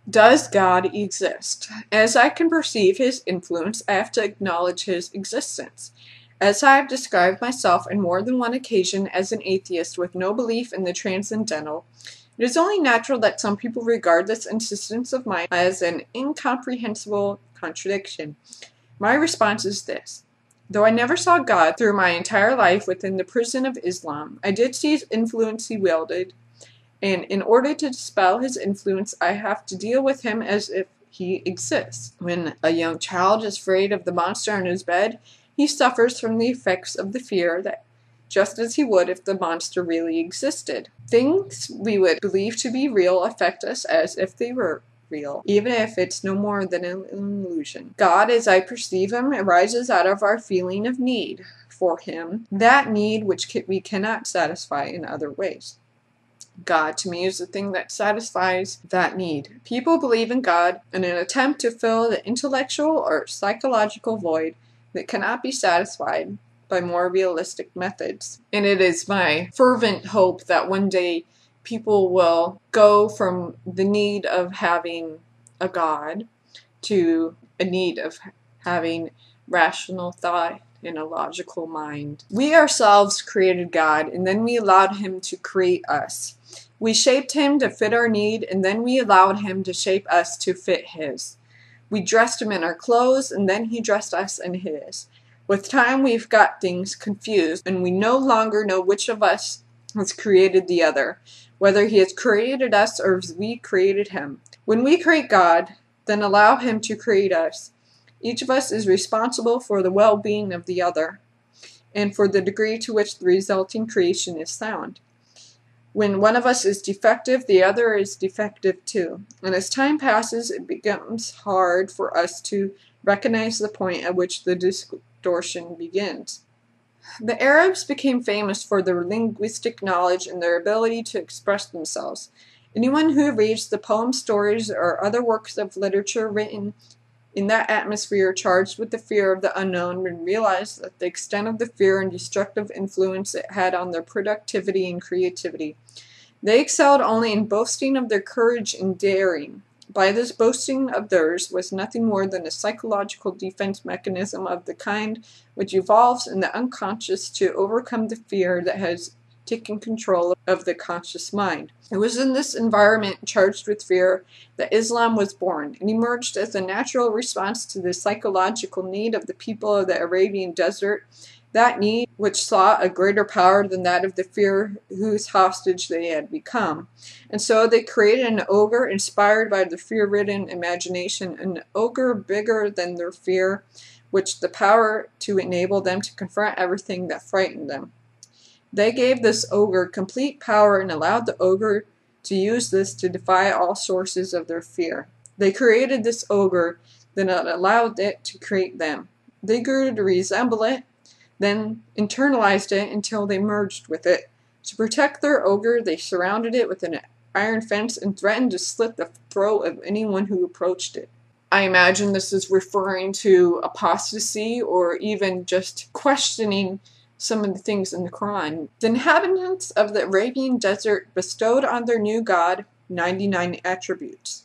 Does God exist? As I can perceive his influence, I have to acknowledge his existence. As I have described myself on more than one occasion as an atheist with no belief in the transcendental, it is only natural that some people regard this insistence of mine as an incomprehensible contradiction. My response is this. Though I never saw God through my entire life within the prison of Islam, I did see his influence he wielded, and in order to dispel his influence, I have to deal with him as if he exists. When a young child is afraid of the monster in his bed, he suffers from the effects of the fear that just as he would if the monster really existed. Things we would believe to be real affect us as if they were real, even if it's no more than an illusion. God, as I perceive him, arises out of our feeling of need for him, that need which we cannot satisfy in other ways. God, to me, is the thing that satisfies that need. People believe in God in an attempt to fill the intellectual or psychological void that cannot be satisfied by more realistic methods. And it is my fervent hope that one day people will go from the need of having a God to a need of having rational thought and a logical mind. We ourselves created God, and then we allowed him to create us. We shaped him to fit our need, and then we allowed him to shape us to fit his. We dressed him in our clothes, and then he dressed us in his. With time, we've got things confused, and we no longer know which of us has created the other, whether he has created us or we created him. When we create God, then allow him to create us. Each of us is responsible for the well-being of the other, and for the degree to which the resulting creation is sound. When one of us is defective, the other is defective too. And as time passes, it becomes hard for us to recognize the point at which the distortion begins. The Arabs became famous for their linguistic knowledge and their ability to express themselves. Anyone who reads the poems, stories, or other works of literature written in that atmosphere charged with the fear of the unknown would realize that the extent of the fear and destructive influence it had on their productivity and creativity. They excelled only in boasting of their courage and daring. By this boasting of theirs was nothing more than a psychological defense mechanism of the kind which evolves in the unconscious to overcome the fear that has taken control of the conscious mind. It was in this environment charged with fear that Islam was born. It emerged as a natural response to the psychological need of the people of the Arabian desert, that need which saw a greater power than that of the fear whose hostage they had become. And so they created an ogre inspired by the fear-ridden imagination, an ogre bigger than their fear, which the power to enable them to confront everything that frightened them. They gave this ogre complete power and allowed the ogre to use this to defy all sources of their fear. They created this ogre, then allowed it to create them. They grew to resemble it, then internalized it until they merged with it. To protect their ogre, they surrounded it with an iron fence and threatened to slit the throat of anyone who approached it. I imagine this is referring to apostasy or even just questioning some of the things in the Quran. The inhabitants of the Arabian desert bestowed on their new god 99 attributes.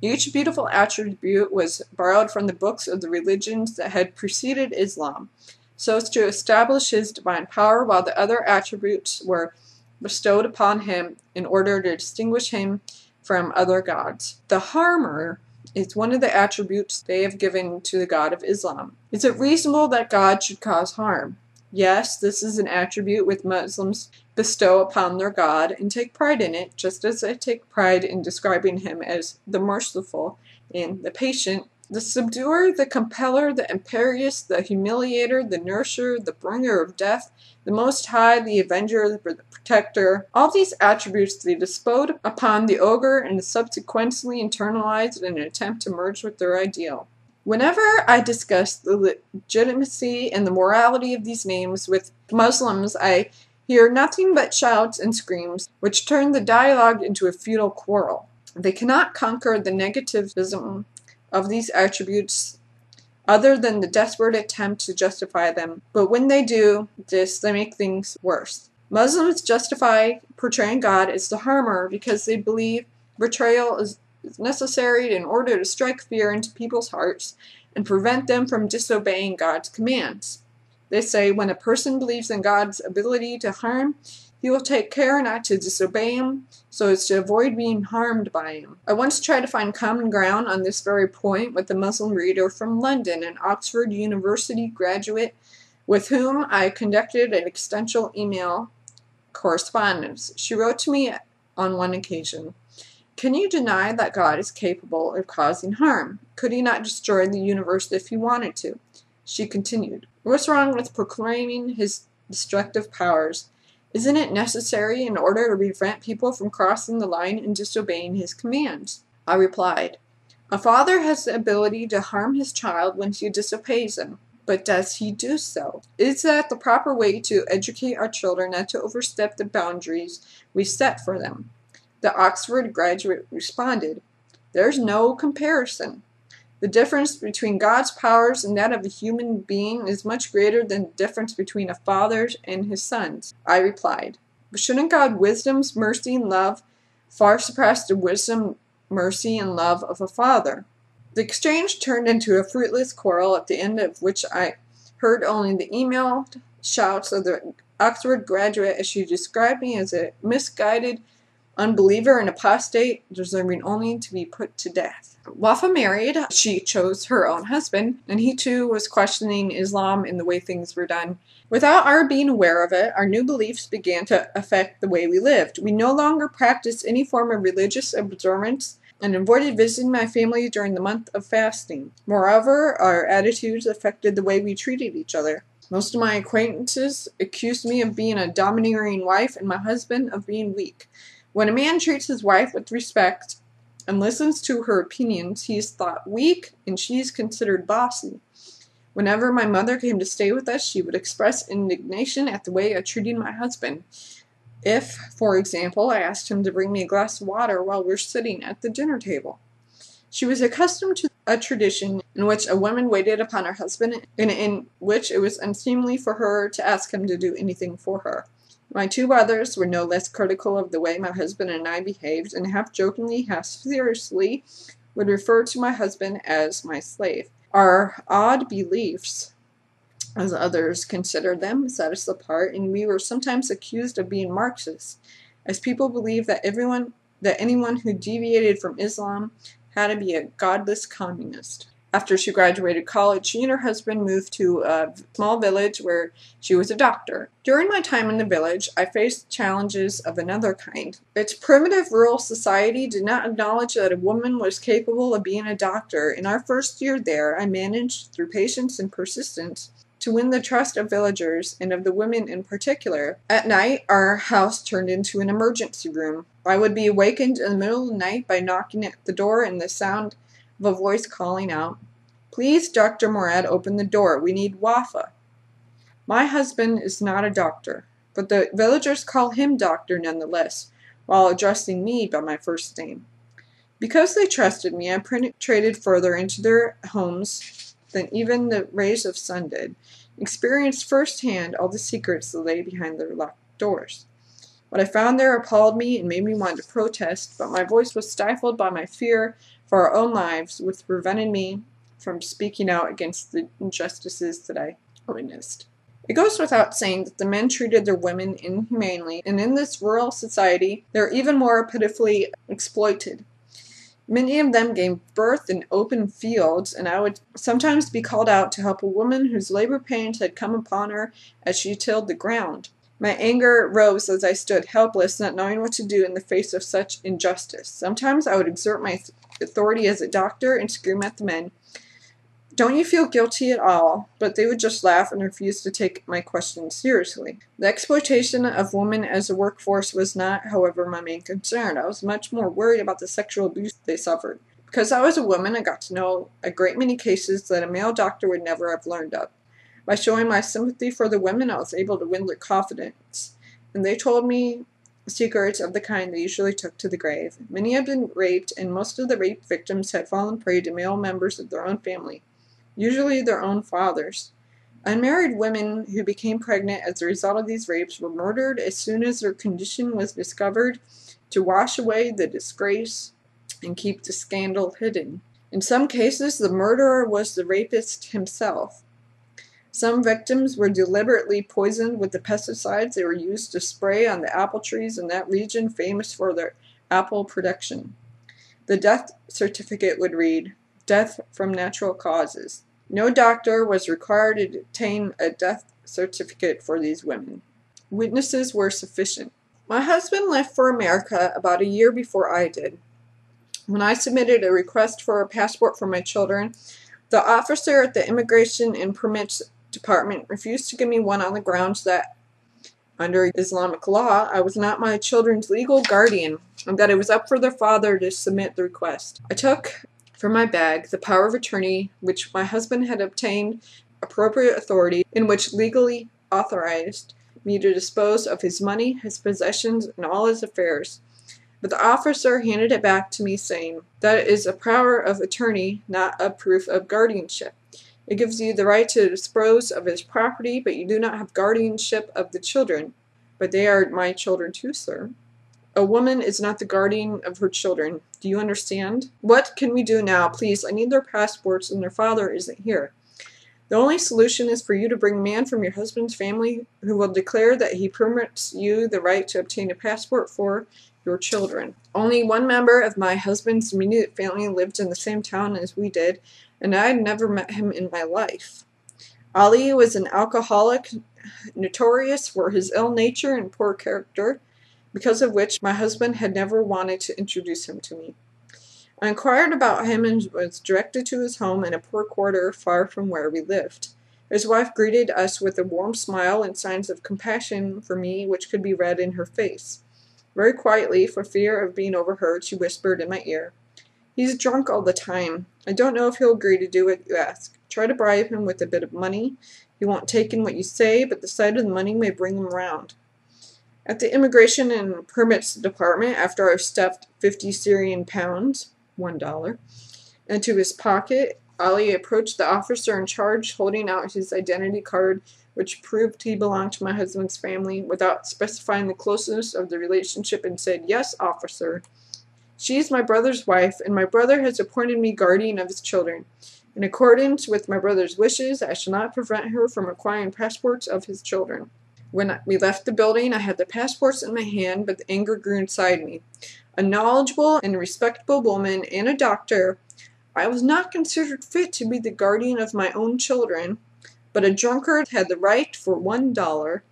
Each beautiful attribute was borrowed from the books of the religions that had preceded Islam, so as to establish his divine power, while the other attributes were bestowed upon him in order to distinguish him from other gods. The harmer is one of the attributes they have given to the God of Islam. Is it reasonable that God should cause harm? Yes, this is an attribute which Muslims bestow upon their God and take pride in it, just as they take pride in describing him as the merciful and the patient, the subduer, the compeller, the imperious, the humiliator, the nourisher, the bringer of death, the Most High, the avenger, the protector. All these attributes they bestowed upon the ogre and subsequently internalized in an attempt to merge with their ideal. Whenever I discuss the legitimacy and the morality of these names with Muslims, I hear nothing but shouts and screams, which turn the dialogue into a futile quarrel. They cannot conquer the negativism of these attributes other than the desperate attempt to justify them, but when they do this, they make things worse. Muslims justify portraying God as the harmer because they believe betrayal is is necessary in order to strike fear into people's hearts and prevent them from disobeying God's commands. They say when a person believes in God's ability to harm, he will take care not to disobey him, so as to avoid being harmed by him. I once tried to find common ground on this very point with a Muslim reader from London, an Oxford University graduate with whom I conducted an extensive email correspondence. She wrote to me on one occasion, "Can you deny that God is capable of causing harm? Could he not destroy the universe if he wanted to?" She continued, "What's wrong with proclaiming his destructive powers? Isn't it necessary in order to prevent people from crossing the line and disobeying his commands?" I replied, "A father has the ability to harm his child when he disobeys him. But does he do so? Is that the proper way to educate our children not to overstep the boundaries we set for them?" The Oxford graduate responded, "There's no comparison. The difference between God's powers and that of a human being is much greater than the difference between a father and his sons." I replied, "But shouldn't God's wisdom's mercy and love far surpass the wisdom, mercy, and love of a father?" The exchange turned into a fruitless quarrel, at the end of which I heard only the emailed shouts of the Oxford graduate as she described me as a misguided unbeliever and apostate, deserving only to be put to death. Wafa married, she chose her own husband, and he too was questioning Islam and the way things were done. Without our being aware of it, our new beliefs began to affect the way we lived. We no longer practiced any form of religious observance and avoided visiting my family during the month of fasting. Moreover, our attitudes affected the way we treated each other. Most of my acquaintances accused me of being a domineering wife and my husband of being weak. When a man treats his wife with respect and listens to her opinions, he is thought weak and she is considered bossy. Whenever my mother came to stay with us, she would express indignation at the way I treated my husband. If, for example, I asked him to bring me a glass of water while we're sitting at the dinner table. She was accustomed to a tradition in which a woman waited upon her husband and in which it was unseemly for her to ask him to do anything for her. My two brothers were no less critical of the way my husband and I behaved, and half jokingly, half seriously, would refer to my husband as my slave. Our odd beliefs, as others considered them, set us apart, and we were sometimes accused of being Marxists, as people believed that anyone who deviated from Islam had to be a godless communist. After she graduated college, she and her husband moved to a small village where she was a doctor. During my time in the village, I faced challenges of another kind. Its primitive rural society did not acknowledge that a woman was capable of being a doctor. In our first year there, I managed, through patience and persistence, to win the trust of villagers and of the women in particular. At night, our house turned into an emergency room. I would be awakened in the middle of the night by knocking at the door and the sound of a voice calling out, "Please, Dr. Morad, open the door. We need Wafa." My husband is not a doctor, but the villagers call him doctor nonetheless, while addressing me by my first name. Because they trusted me, I penetrated further into their homes than even the rays of sun did, experienced firsthand all the secrets that lay behind their locked doors. What I found there appalled me and made me want to protest, but my voice was stifled by my fear for our own lives, which prevented me from speaking out against the injustices that I witnessed. It goes without saying that the men treated their women inhumanely, and in this rural society, they are even more pitifully exploited. Many of them gave birth in open fields, and I would sometimes be called out to help a woman whose labor pains had come upon her as she tilled the ground. My anger rose as I stood helpless, not knowing what to do in the face of such injustice. Sometimes I would exert my authority as a doctor and scream at the men, "Don't you feel guilty at all?" But they would just laugh and refuse to take my questions seriously. The exploitation of women as a workforce was not, however, my main concern. I was much more worried about the sexual abuse they suffered. Because I was a woman, I got to know a great many cases that a male doctor would never have learned of. By showing my sympathy for the women, I was able to win their confidence, and they told me secrets of the kind they usually took to the grave. Many had been raped, and most of the rape victims had fallen prey to male members of their own family, usually their own fathers. Unmarried women who became pregnant as a result of these rapes were murdered as soon as their condition was discovered to wash away the disgrace and keep the scandal hidden. In some cases, the murderer was the rapist himself. Some victims were deliberately poisoned with the pesticides they were used to spray on the apple trees in that region famous for their apple production. The death certificate would read, "Death from natural causes." No doctor was required to obtain a death certificate for these women. Witnesses were sufficient. My husband left for America about a year before I did. When I submitted a request for a passport for my children, the officer at the Immigration and Permits Department refused to give me one on the grounds that, under Islamic law, I was not my children's legal guardian and that it was up for their father to submit the request. I took from my bag the power of attorney which my husband had obtained appropriate authority in which legally authorized me to dispose of his money, his possessions, and all his affairs. But the officer handed it back to me saying, "That is a power of attorney, not a proof of guardianship. It gives you the right to dispose of his property, but you do not have guardianship of the children." "But they are my children too, sir." "A woman is not the guardian of her children. Do you understand? What can we do now? Please, I need their passports and their father isn't here." "The only solution is for you to bring a man from your husband's family who will declare that he permits you the right to obtain a passport for your children." Only one member of my husband's immediate family lived in the same town as we did, and I had never met him in my life. Ali was an alcoholic, notorious for his ill nature and poor character, because of which my husband had never wanted to introduce him to me. I inquired about him and was directed to his home in a poor quarter far from where we lived. His wife greeted us with a warm smile and signs of compassion for me which could be read in her face. Very quietly, for fear of being overheard, she whispered in my ear, "He's drunk all the time. I don't know if he'll agree to do what you ask. Try to bribe him with a bit of money. He won't take in what you say, but the sight of the money may bring him round." At the Immigration and Permits Department, after I stuffed 50 Syrian pounds, $1, into his pocket, Ali approached the officer in charge, holding out his identity card, which proved he belonged to my husband's family, without specifying the closeness of the relationship, and said, "Yes, officer. She is my brother's wife, and my brother has appointed me guardian of his children. In accordance with my brother's wishes, I shall not prevent her from acquiring passports of his children." When we left the building, I had the passports in my hand, but the anger grew inside me. A knowledgeable and respectable woman and a doctor, I was not considered fit to be the guardian of my own children, but a drunkard had the right for $1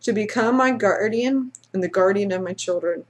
to become my guardian and the guardian of my children.